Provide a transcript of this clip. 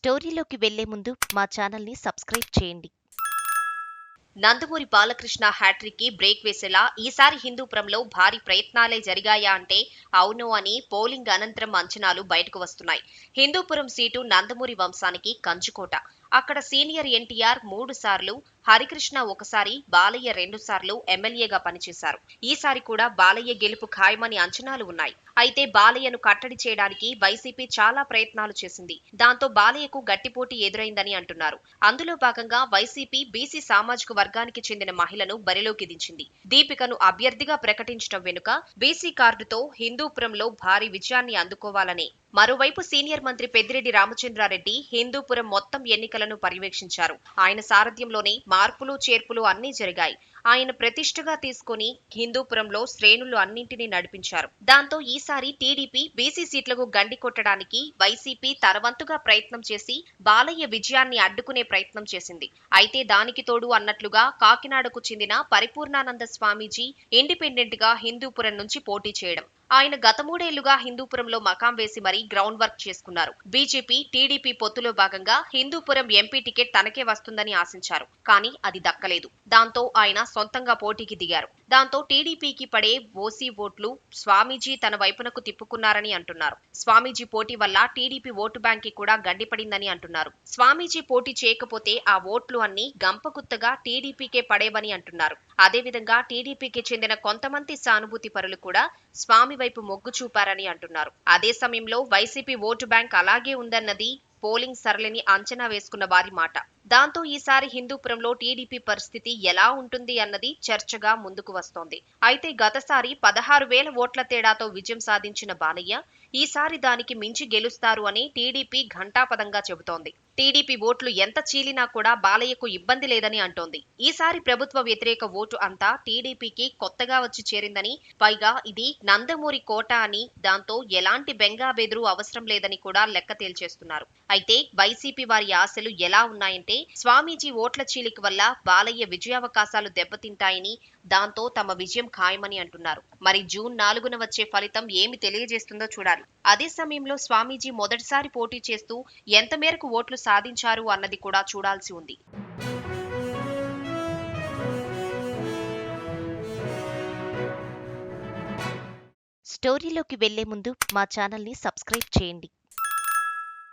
స్టోరీలోకి వెళ్లే ముందు మా ఛానల్ని సబ్స్క్రైబ్ చేయండి. నందమూరి బాలకృష్ణ హ్యాట్రిక్ కి బ్రేక్ వేసేలా ఈసారి హిందూపురంలో భారీ ప్రయత్నాలే జరిగాయా అంటే అవును అని పోలింగ్ అనంతరం అంచనాలు బయటకు వస్తున్నాయి. హిందూపురం సీటు నందమూరి వంశానికి కంచుకోట. అక్కడ సీనియర్ ఎన్టీఆర్ 3 సార్లు, హరికృష్ణ ఒకసారి, బాలయ్య 2 సార్లు ఎమ్మెల్యేగా పనిచేశారు. ఈసారి కూడా బాలయ్య గెలుపు ఖాయమని అంచనాలు ఉన్నాయి. అయితే బాలయ్యను కట్టడి చేయడానికి వైసీపీ చాలా ప్రయత్నాలు చేసింది. దాంతో బాలయ్యకు గట్టిపోటీ ఎదురైందని అంటున్నారు. అందులో భాగంగా వైసీపీ బీసీ సామాజిక వర్గానికి చెందిన మహిళను బరిలోకి దించింది. దీపికను అభ్యర్థిగా ప్రకటించడం వెనుక బీసీ కార్డుతో హిందూపురంలో భారీ విజయాన్ని అందుకోవాలనే. మరోవైపు సీనియర్ మంత్రి పెద్దిరెడ్డి రామచంద్రారెడ్డి హిందూపురం మొత్తం ఎన్నికలను పర్యవేక్షించారు. ఆయన సారథ్యంలోనే మార్పులు చేర్పులు అన్నీ జరిగాయి. ఆయన ప్రతిష్టగా తీసుకుని హిందూపురంలో శ్రేణులు అన్నింటినీ నడిపించారు. దాంతో ఈసారి టీడీపీ బీసీ సీట్లకు గండి కొట్టడానికి వైసీపీ తనవంతుగా ప్రయత్నం చేసి బాలయ్య విజయాన్ని అడ్డుకునే ప్రయత్నం చేసింది. అయితే దానికి తోడు అన్నట్లుగా కాకినాడకు చెందిన పరిపూర్ణానంద స్వామీజీ ఇండిపెండెంట్ గా హిందూపురం నుంచి పోటీ చేయడం. ఆయన గత 3 ఏళ్లుగా హిందూపురంలో మకాం వేసి మరీ గ్రౌండ్ వర్క్ చేసుకున్నారు. బీజేపీ టీడీపీ పొత్తులో భాగంగా హిందూపురం ఎంపీ టికెట్ తనకే వస్తుందని ఆశించారు. కానీ అది దక్కలేదు. దాంతో ఆయన సొంతంగా పోటీకి దిగారు. దాంతో టీడీపీకి పడే ఓసీ ఓట్లు స్వామీజీ తన వైపునకు తిప్పుకున్నారని అంటున్నారు. స్వామీజీ పోటీ వల్ల టీడీపీ ఓటు బ్యాంక్ కి కూడా గండిపడిందని అంటున్నారు. స్వామీజీ పోటీ చేయకపోతే ఆ ఓట్లు అన్ని గంపగుత్తగా టీడీపీకే పడేవని అంటున్నారు. అదేవిధంగా టీడీపీకి చెందిన కొంతమంది సానుభూతి పరులు కూడా స్వామి వైపు మొగ్గు చూపారని అంటున్నారు. అదే సమయంలో వైసీపీ ఓటు బ్యాంక్ అలాగే ఉందన్నది పోలింగ్ సరళిని అంచనా వేసుకున్న వారి మాట. దాంతో ఈసారి హిందూపురంలో టీడీపీ పరిస్థితి ఎలా ఉంటుంది అన్నది చర్చగా ముందుకు వస్తోంది. అయితే గతసారి 16,000 ఓట్ల తేడాతో విజయం సాధించిన బాలయ్య ఈసారి దానికి మించి గెలుస్తారు అని టీడీపీ ఘంటాపథంగా చెబుతోంది. టీడీపీ ఓట్లు ఎంత చీలినా కూడా బాలయ్యకు ఇబ్బంది లేదని అంటోంది. ఈసారి ప్రభుత్వ వ్యతిరేక ఓటు అంతా టీడీపీకి కొత్తగా వచ్చి చేరిందని, పైగా ఇది నందమూరి కోట అని, దాంతో ఎలాంటి బెంగా బెదురు అవసరం లేదని కూడా లెక్క తేల్చేస్తున్నారు. అయితే వైసీపీ వారి ఆశలు ఎలా ఉన్నాయంటే స్వామీజీ ఓట్ల చీలిక వల్ల బాలయ్య విజయావకాశాలు దెబ్బతింటాయని, దాంతో తమ విజయం ఖాయమని అంటున్నారు. మరి జూన్ 4న వచ్చే ఫలితం ఏమి తెలియజేస్తుందో చూడాలి. అదే సమయంలో స్వామీజీ మొదటిసారి పోటీ చేస్తూ ఎంత మేరకు ఓట్లు సాధించారు అన్నది కూడా చూడాల్సి ఉంది. స్టోరీలోకి వెళ్లే ముందు మా ఛానల్ని సబ్స్క్రైబ్ చేయండి.